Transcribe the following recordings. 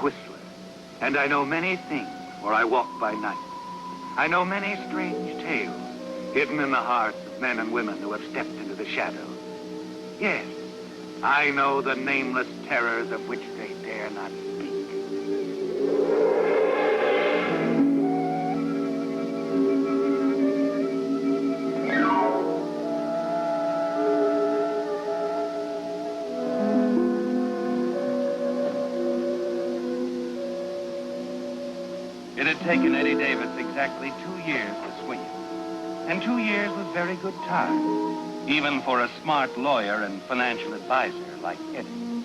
whistler. And I know many things, for I walk by night. I know many strange tales, hidden in the hearts of men and women who have stepped into the shadows. Yes, I know the nameless terrors of which they dare not speak. It had taken Eddie Davis exactly 2 years to swing it. And 2 years was very good time, even for a smart lawyer and financial advisor like Eddie.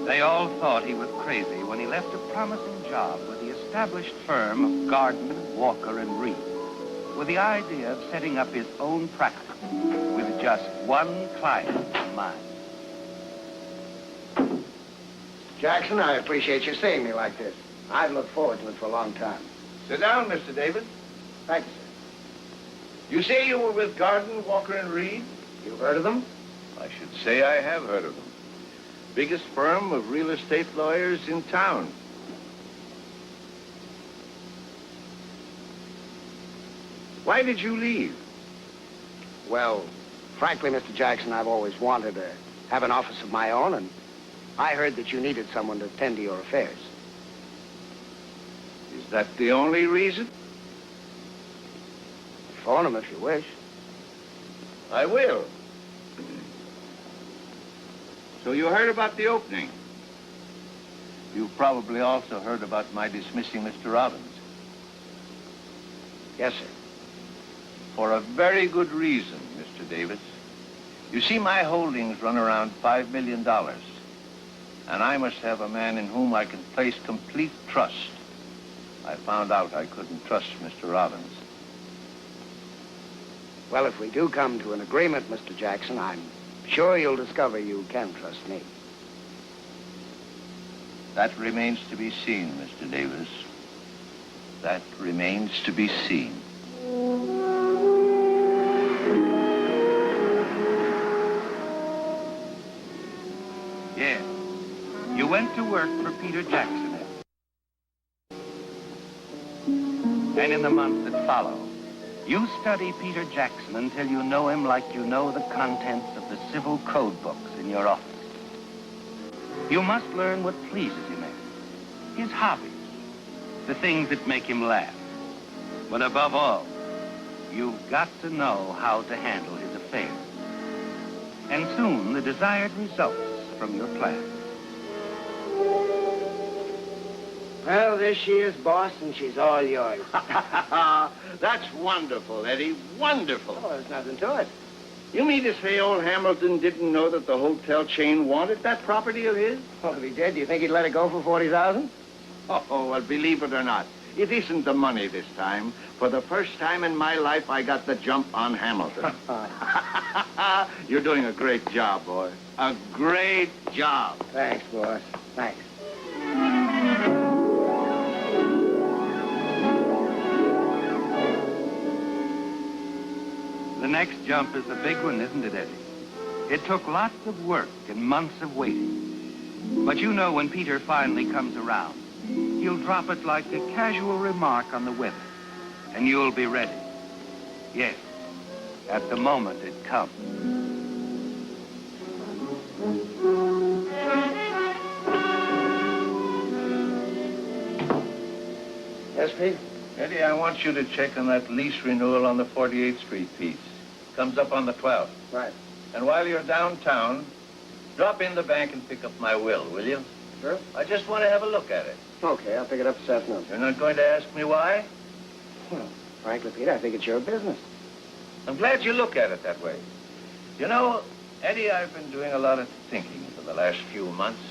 They all thought he was crazy when he left a promising job with the established firm of Garden, Walker, and Reed, with the idea of setting up his own practice with just one client in mind. Jackson, I appreciate you seeing me like this. I've looked forward to it for a long time. Sit down, Mr. Davis. Thank you, sir. You say you were with Garden, Walker, and Reed? You've heard of them? I should say I have heard of them. Biggest firm of real estate lawyers in town. Why did you leave? Well, frankly, Mr. Jackson, I've always wanted to have an office of my own, and I heard that you needed someone to tend to your affairs. Is that the only reason? Phone him if you wish. I will. So you heard about the opening? You've probably also heard about my dismissing Mr. Robbins. Yes, sir. For a very good reason, Mr. Davis. You see, my holdings run around $5 million. And I must have a man in whom I can place complete trust. I found out I couldn't trust Mr. Robbins. Well, if we do come to an agreement, Mr. Jackson, I'm sure you'll discover you can trust me. That remains to be seen, Mr. Davis. That remains to be seen. Yes, you went to work for Peter Jackson. And in the months that follow, you study Peter Jackson until you know him like you know the contents of the civil code books in your office. You must learn what pleases him, his hobbies, the things that make him laugh. But above all, you've got to know how to handle his affairs. And soon, the desired results from your plan. Well, there she is, boss, and she's all yours. That's wonderful, Eddie. Wonderful. Oh, there's nothing to it. You mean to say old Hamilton didn't know that the hotel chain wanted that property of his? Well, if he did, do you think he'd let it go for $40,000? Oh, well, believe it or not, it isn't the money this time. For the first time in my life, I got the jump on Hamilton. You're doing a great job, boy. A great job. Thanks, boss. Thanks. The next jump is the big one, isn't it, Eddie? It took lots of work and months of waiting. But you know when Peter finally comes around, he'll drop it like a casual remark on the weather, and you'll be ready. Yes, at the moment it comes. Yes, Pete? Eddie, I want you to check on that lease renewal on the 48th Street piece. Comes up on the 12th. Right. And while you're downtown, drop in the bank and pick up my will you? Sure. I just want to have a look at it. Okay, I'll pick it up this afternoon. You're not going to ask me why? Well, frankly, Pete, I think it's your business. I'm glad you look at it that way. You know, Eddie, I've been doing a lot of thinking for the last few months.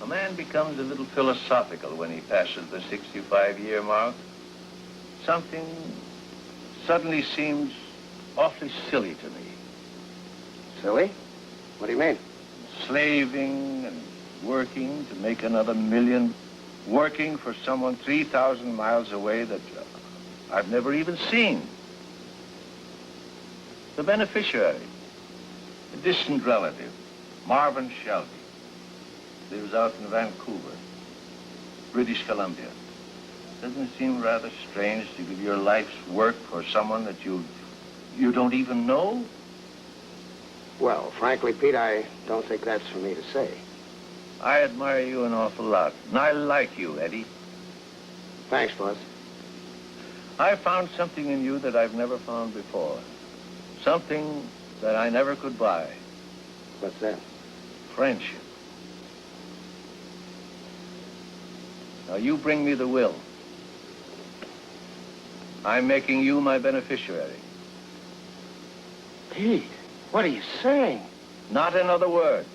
A man becomes a little philosophical when he passes the 65-year mark. Something suddenly seems awfully silly to me. Silly? What do you mean? Slaving and working to make another million. Working for someone 3,000 miles away that I've never even seen. The beneficiary, a distant relative, Marvin Shelby, lives out in Vancouver. British Columbia. Doesn't it seem rather strange to give your life's work for someone that you don't even know? Well, frankly, Pete, I don't think that's for me to say. I admire you an awful lot, and I like you, Eddie. Thanks, boss. I found something in you that I've never found before. Something that I never could buy. What's that? Friendship. Now, you bring me the will. I'm making you my beneficiary. Pete, what are you saying? Not another word.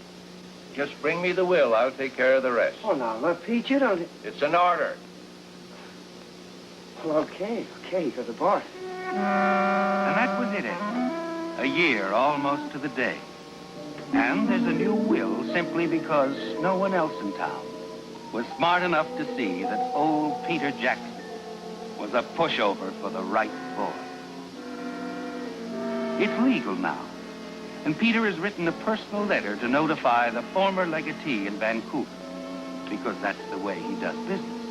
Just bring me the will. I'll take care of the rest. Oh, now, look, Pete, you don't... It's an order. Well, okay, you're the boss. And that was it, Eddie. A year almost to the day. And there's a new will simply because no one else in town was smart enough to see that old Peter Jackson was a pushover for the right boy. It's legal now, and Peter has written a personal letter to notify the former legatee in Vancouver, because that's the way he does business.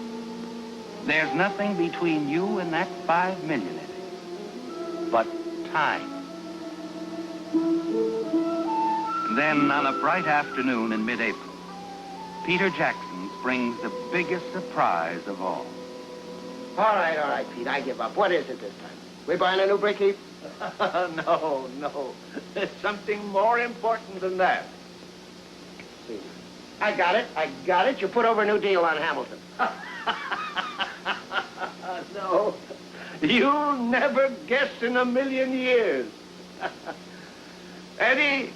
There's nothing between you and that $5 million, Eddie, but time. And then, on a bright afternoon in mid-April, Peter Jackson brings the biggest surprise of all. All right, Pete, I give up. What is it this time? We buying a new brick heap? No. There's something more important than that. See, I got it. You put over a new deal on Hamilton. No, you'll never guess in a million years. Eddie,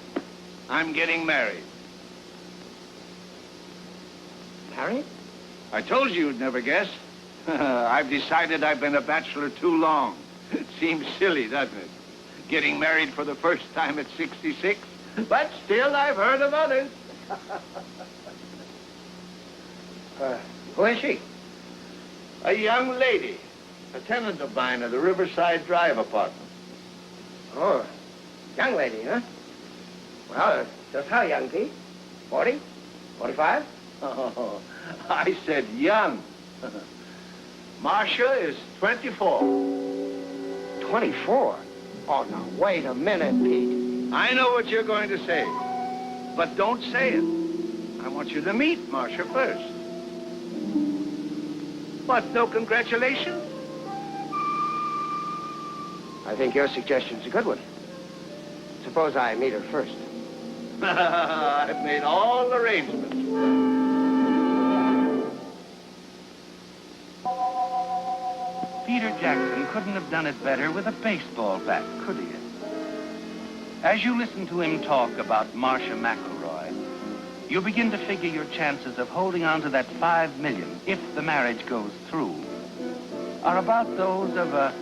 I'm getting married. Married? I told you you'd never guess. I've decided I've been a bachelor too long. It seems silly, doesn't it? Getting married for the first time at 66. But still, I've heard of others. Who is she? A young lady, a tenant of mine at the Riverside Drive apartment. Oh, young lady, huh? Well, just how young, Pete? 40? 45? Oh, I said young. Marcia is 24. 24? Oh, now, wait a minute, Pete. I know what you're going to say, but don't say it. I want you to meet Marcia first. What, no congratulations? I think your suggestion's a good one. Suppose I meet her first. I've made all arrangements. Peter Jackson couldn't have done it better with a baseball bat, could he? As you listen to him talk about Marcia McElroy, you begin to figure your chances of holding on to that $5 million, if the marriage goes through, are about those of a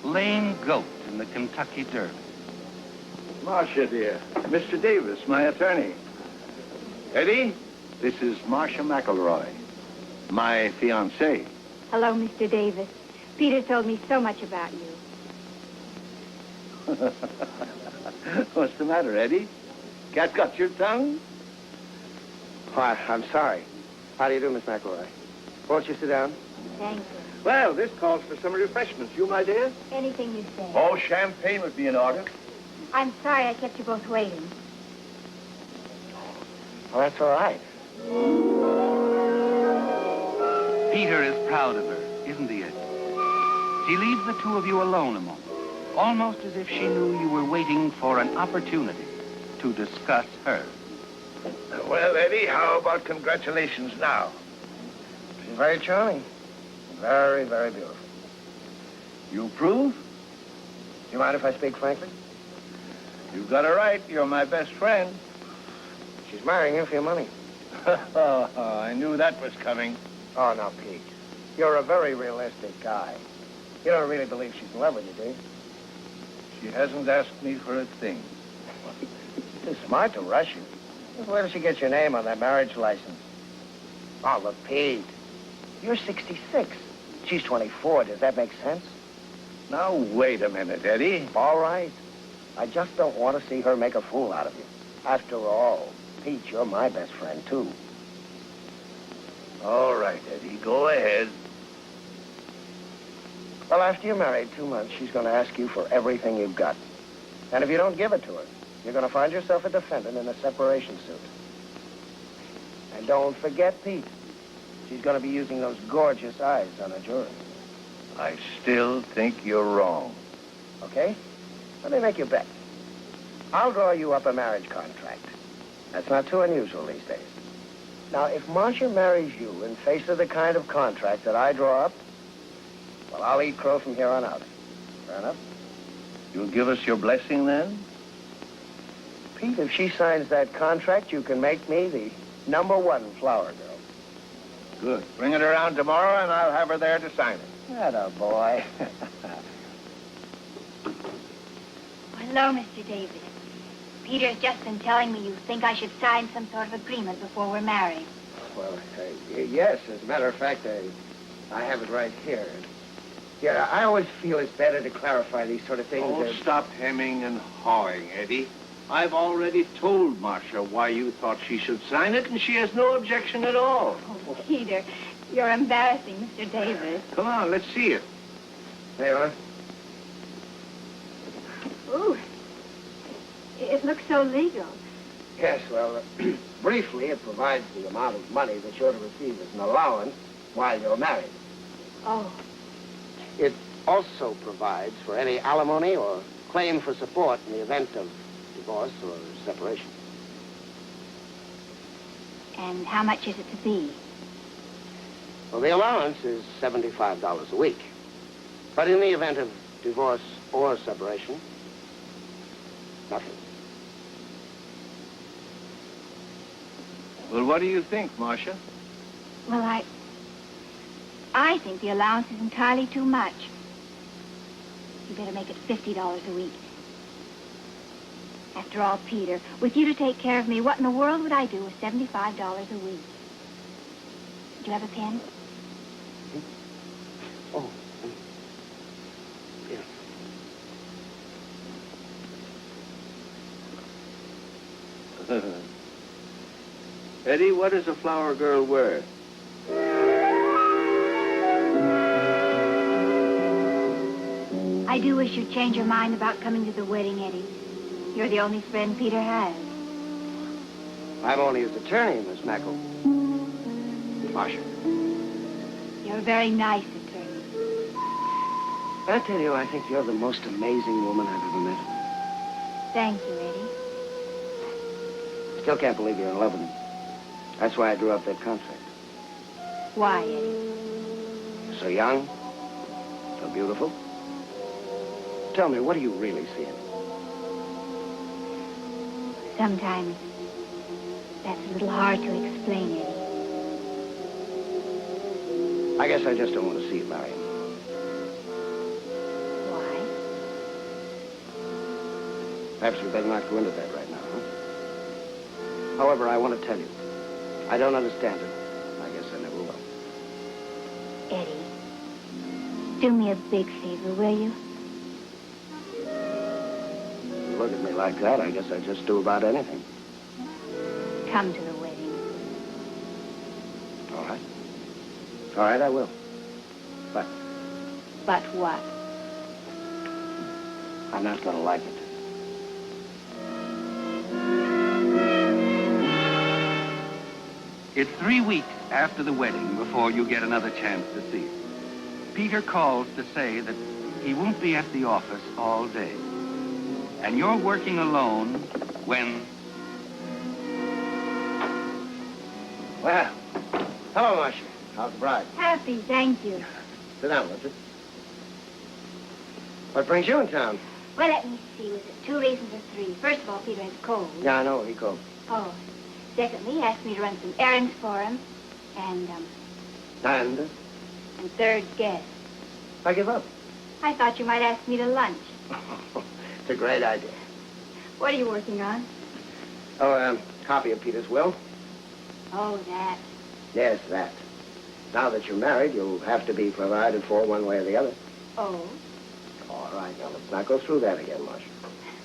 lame goat in the Kentucky Derby. Marcia, dear. Mr. Davis, my attorney. Eddie, this is Marcia McElroy, my fiancée. Hello, Mr. Davis. Peter told me so much about you. What's the matter, Eddie? Cat got your tongue? Oh, I'm sorry. How do you do, Miss McElroy? Won't you sit down? Thank you. Well, this calls for some refreshments. You, my dear? Anything you say. Oh, champagne would be in order. I'm sorry I kept you both waiting. Well, that's all right. Peter is proud of her, isn't he, Ed? She leaves the two of you alone a moment, almost as if she knew you were waiting for an opportunity to discuss her. Well, Eddie, how about congratulations now? She's very charming. Very, very beautiful. You approve? Do you mind if I speak frankly? You've got a right. You're my best friend. She's marrying you for your money. I knew that was coming. Oh, now, Pete, you're a very realistic guy. You don't really believe she's in love with you, do you? She hasn't asked me for a thing. It's smart to rush you. Where does she get your name on that marriage license? Oh, look, Pete, you're 66. She's 24. Does that make sense? Now, wait a minute, Eddie. All right. I just don't want to see her make a fool out of you. After all, Pete, you're my best friend, too. All right, Eddie, go ahead. Well, after you're married 2 months, she's going to ask you for everything you've got. And if you don't give it to her, you're going to find yourself a defendant in a separation suit. And don't forget, Pete. She's going to be using those gorgeous eyes on a jury. I still think you're wrong. Okay? Let me make you a bet. I'll draw you up a marriage contract. That's not too unusual these days. Now, if Marcia marries you in face of the kind of contract that I draw up, well, I'll eat crow from here on out. Fair enough? You'll give us your blessing then? Pete, if she signs that contract, you can make me the #1 flower girl. Good. Bring it around tomorrow, and I'll have her there to sign it. Atta boy. Hello, Mr. Davis. Peter's just been telling me you think I should sign some sort of agreement before we're married. Well, yes, as a matter of fact, I have it right here. Yeah, I always feel it's better to clarify these sort of things. Oh, stop hemming and hawing, Eddie. I've already told Marcia why you thought she should sign it, and she has no objection at all. Oh, Peter, you're embarrassing Mr. Davis. Come on, let's see it. There you are. Ooh, it looks so legal. Yes, well, briefly, it provides the amount of money that you're to receive as an allowance while you're married. Oh, It also provides for any alimony or claim for support in the event of divorce or separation. and how much is it to be? Well, the allowance is $75 a week. But in the event of divorce or separation, nothing. Well, what do you think, Marcia? Well, I think the allowance is entirely too much. You better make it $50 a week. After all, Peter, with you to take care of me, what in the world would I do with $75 a week? Do you have a pen? Oh, yes. Eddie, what is a flower girl worth? I do wish you'd change your mind about coming to the wedding, Eddie. You're the only friend Peter has. I'm only his attorney, Miss Mackle. Marcia. You're a very nice attorney. I tell you, I think you're the most amazing woman I've ever met. Thank you, Eddie. Still can't believe you're in love with him. That's why I drew up that contract. Why, Eddie? You're so young, so beautiful. Tell me, what do you really see in him? Sometimes that's a little hard to explain, Eddie. I guess I just don't want to see you marry him. Why? Perhaps we better not go into that right now, huh? However, I want to tell you, I don't understand it. I guess I never will. Eddie, do me a big favor, will you? You look at me like that, I guess I just do about anything. Come to the wedding. All right. All right, I will. But But what? I'm not going to like it. It's 3 weeks after the wedding before you get another chance to see it. Peter calls to say that he won't be at the office all day. And you're working alone when... Well, hello, Marcia. How's the bride? Happy, thank you. Sit down, won't you? What brings you in town? Well, let me see. Was it 2 reasons or 3? First of all, Peter has cold. Yeah, I know. He called. Oh. Secondly, he asked me to run some errands for him. And third, guess. I give up. I thought you might ask me to lunch. It's a great idea. What are you working on? Oh, copy of Peter's will. Oh, that. Yes, that. Now that you're married, you'll have to be provided for one way or the other. Oh? All right, now let's not go through that again, Marcia.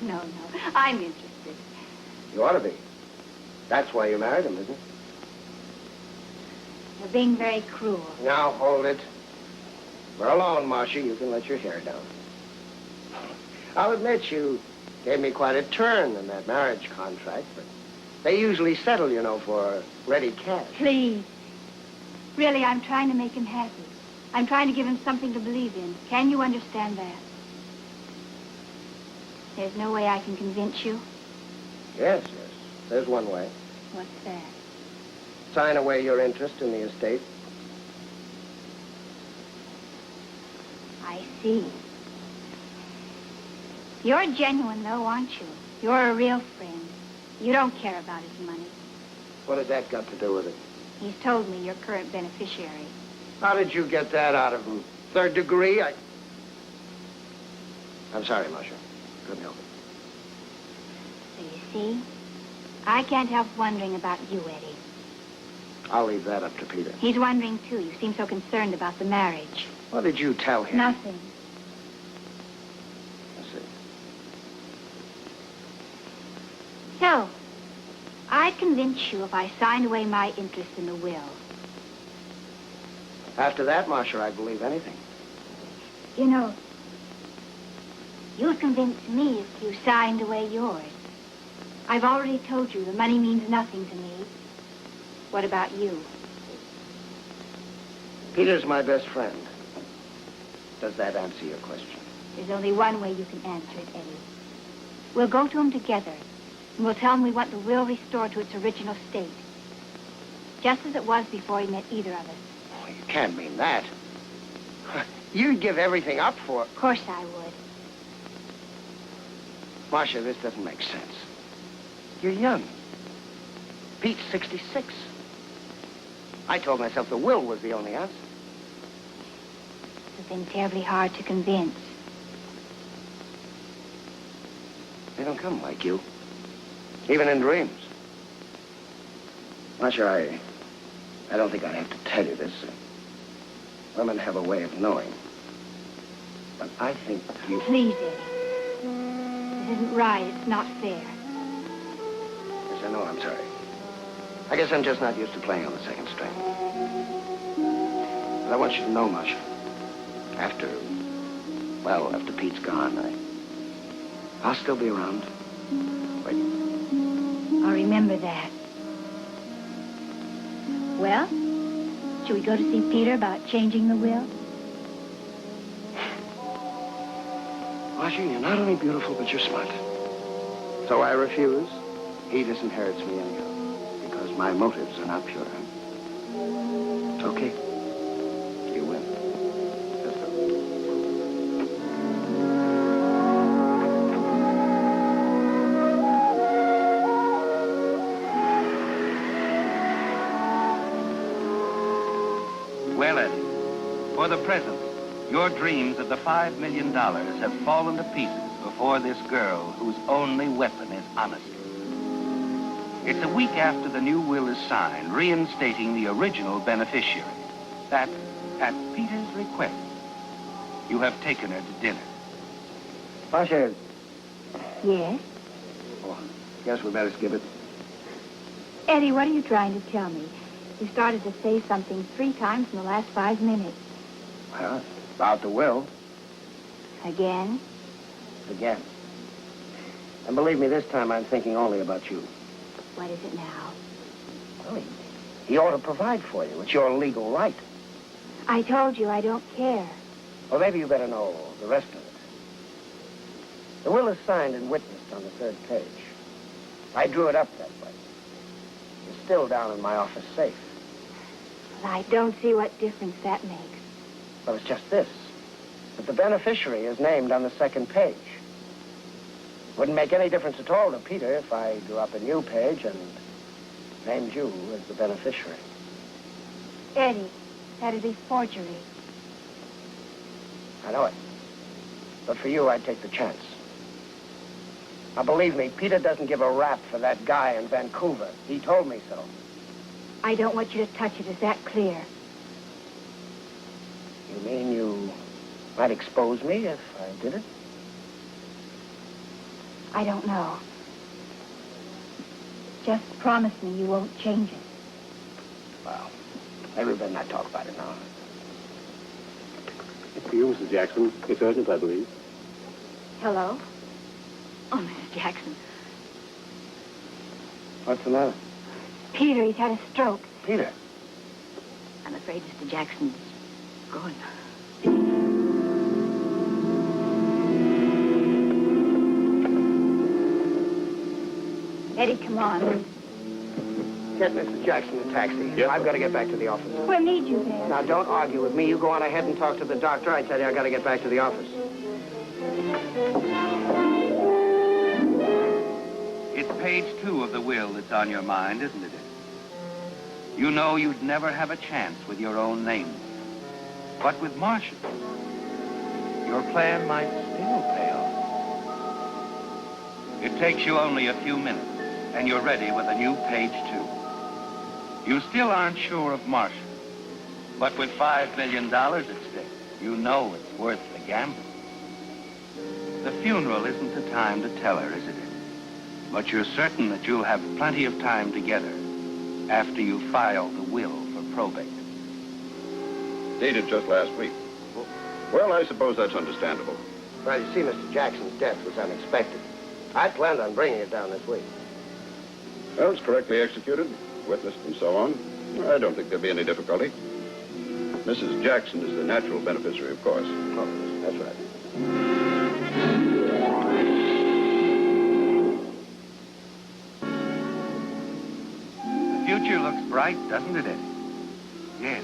No. I'm interested. You ought to be. That's why you married him, isn't it? You're being very cruel. Now, hold it. We're alone, Marcia. You can let your hair down. I'll admit you gave me quite a turn in that marriage contract, but they usually settle, you know, for ready cash. Please. Really, I'm trying to make him happy. I'm trying to give him something to believe in. Can you understand that? There's no way I can convince you? Yes. There's one way. What's that? Sign away your interest in the estate. I see. You're genuine, though, aren't you? You're a real friend. You don't care about his money. What has that got to do with it? He's told me you're current beneficiary. How did you get that out of him? Third degree? I'm sorry, Marcia. Couldn't help it. So you see, I can't help wondering about you, Eddie. I'll leave that up to Peter. He's wondering, too. You seem so concerned about the marriage. What did you tell him? Nothing. I see. So, I'd convince you if I signed away my interest in the will. After that, Marcia, I'd believe anything. You know, you'd convince me if you signed away yours. I've already told you the money means nothing to me. What about you? Peter's my best friend. Does that answer your question? There's only one way you can answer it, Eddie. We'll go to him together, and we'll tell him we want the will restored to its original state. Just as it was before he met either of us. Oh, you can't mean that. You'd give everything up for... Of course I would. Marcia, this doesn't make sense. You're young. Pete's 66. I told myself the will was the only answer. It's been terribly hard to convince. They don't come like you. Even in dreams. Marcia, I don't think I have to tell you this. Women have a way of knowing. But I think you... Please, Eddie. This isn't right. It's not fair. Yes, I know. I'm sorry. I guess I'm just not used to playing on the second string. But I want you to know, Marcia, after Pete's gone, I'll still be around. Wait. I'll remember that. Well, should we go to see Peter about changing the will? Marcia, you're not only beautiful, but you're smart. So I refuse. He disinherits me anyhow. Because my motives are not pure. Okay. You win. Let's go. Well, Eddie, for the present, your dreams of the $5 million have fallen to pieces before this girl whose only weapon is honesty. It's a week after the new will is signed, reinstating the original beneficiary, that, at Peter's request, you have taken her to dinner. Marcia. Yes? Oh, guess we better skip it. Eddie, what are you trying to tell me? You started to say something 3 times in the last 5 minutes. Well, about the will. Again? Again. And believe me, this time I'm thinking only about you. What is it now? Well, he ought to provide for you. It's your legal right. I told you I don't care. Well, maybe you better know the rest of it. The will is signed and witnessed on the 3rd page. I drew it up that way. It's still down in my office safe. Well, I don't see what difference that makes. Well, it's just this, that the beneficiary is named on the 2nd page. Wouldn't make any difference at all to Peter if I drew up a new page and named you as the beneficiary. Eddie, that'd be forgery. I know it. But for you, I'd take the chance. Now, believe me, Peter doesn't give a rap for that guy in Vancouver. He told me so. I don't want you to touch it. Is that clear? You mean you might expose me if I did it? I don't know. Just promise me you won't change it. Well, Maybe we better not talk about it now. It's for you, Mrs. Jackson. It's urgent, I believe. Hello? Oh, Mrs. Jackson. What's the matter? Peter, he's had a stroke. Peter. I'm afraid Mr. Jackson's gone. Eddie, come on. Get Mrs. Jackson a taxi. Yes, I've sir. got to get back to the office. We'll need you there. Now, don't argue with me. You go on ahead and talk to the doctor. I tell you, I got to get back to the office. It's page 2 of the will that's on your mind, isn't it? You know you'd never have a chance with your own name. But with Marcia, your plan might still pay off. It takes you only a few minutes, and you're ready with a new page 2. You still aren't sure of Marcia, but with $5 million at stake, you know it's worth the gamble. The funeral isn't the time to tell her, is it? But you're certain that you'll have plenty of time together after you file the will for probate. Dated just last week. Well, I suppose that's understandable. Well, you see, Mr. Jackson's death was unexpected. I planned on bringing it down this week. Well, it's correctly executed, witnessed and so on. I don't think there'll be any difficulty. Mrs. Jackson is the natural beneficiary, of course. Oh, that's right. The future looks bright, doesn't it, Eddie? Yes.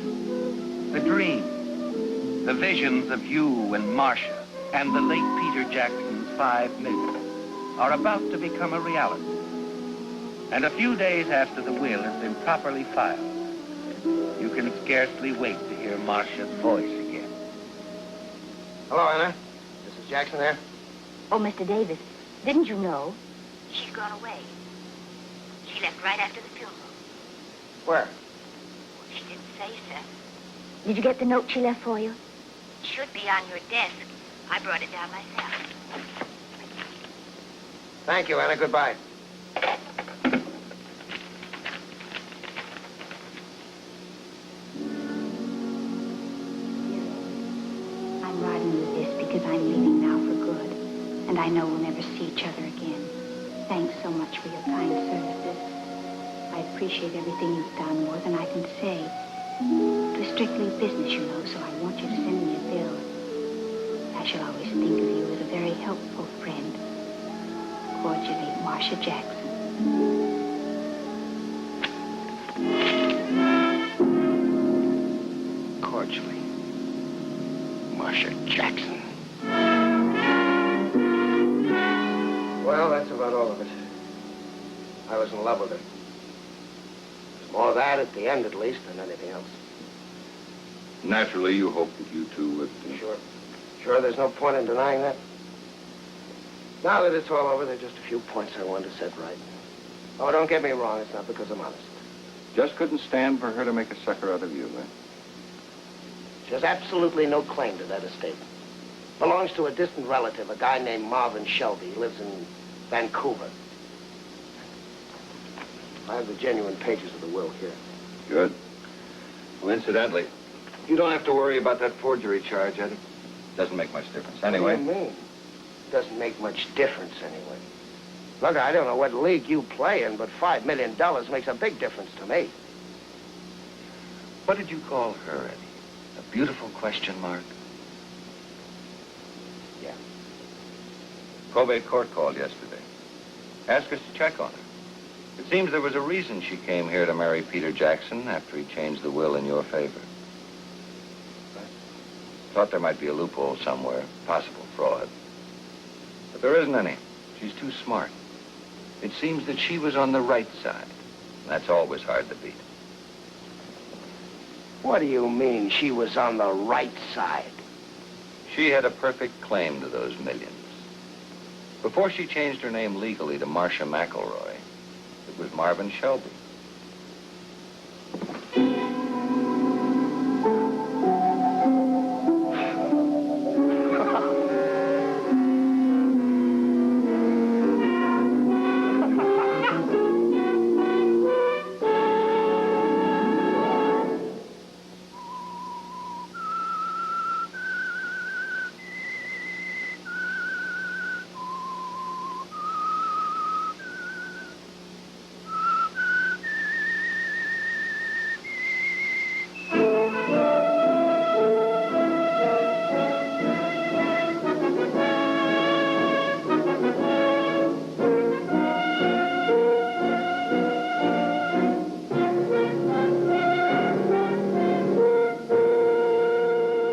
The dreams, the visions of you and Marcia and the late Peter Jackson's $5 million are about to become a reality. And a few days after the will has been properly filed, you can scarcely wait to hear Marcia's voice again. Hello, Anna. Mrs. Jackson there? Oh, Mr. Davis, didn't you know? She's gone away. She left right after the funeral. Where? She didn't say, sir. Did you get the note she left for you? It should be on your desk. I brought it down myself. Thank you, Anna. Goodbye. I'm writing you this because I'm leaving now for good. And I know we'll never see each other again. Thanks so much for your kind services. I appreciate everything you've done more than I can say. It was strictly business, you know, so I want you to send me a bill. I shall always think of you as a very helpful friend. Cordially, Marcia Jackson. Cordially, Marcia Jackson. Well, that's about all of it. I was in love with her. There's more of that at the end, at least, than anything else. Naturally, you hope that you two would... Sure, there's no point in denying that. Now that it's all over, there are just a few points I wanted to set right. Oh, don't get me wrong. It's not because I'm honest. Just couldn't stand for her to make a sucker out of you, eh? She has absolutely no claim to that estate. Belongs to a distant relative, a guy named Marvin Shelby. He lives in Vancouver. I have the genuine pages of the will here. Good. Well, incidentally, you don't have to worry about that forgery charge, Eddie. Doesn't make much difference. Anyway. What do you mean? Doesn't make much difference anyway. Look, I don't know what league you play in, but $5 million makes a big difference to me. What did you call her, Eddie? A beautiful question mark? Yeah. Probate court called yesterday. Asked us to check on her. It seems there was a reason she came here to marry Peter Jackson after he changed the will in your favor. Thought there might be a loophole somewhere, possible fraud. But there isn't any. She's too smart. It seems that she was on the right side. That's always hard to beat. What do you mean she was on the right side? She had a perfect claim to those millions. Before she changed her name legally to Marcia McElroy, it was Marvin Shelby.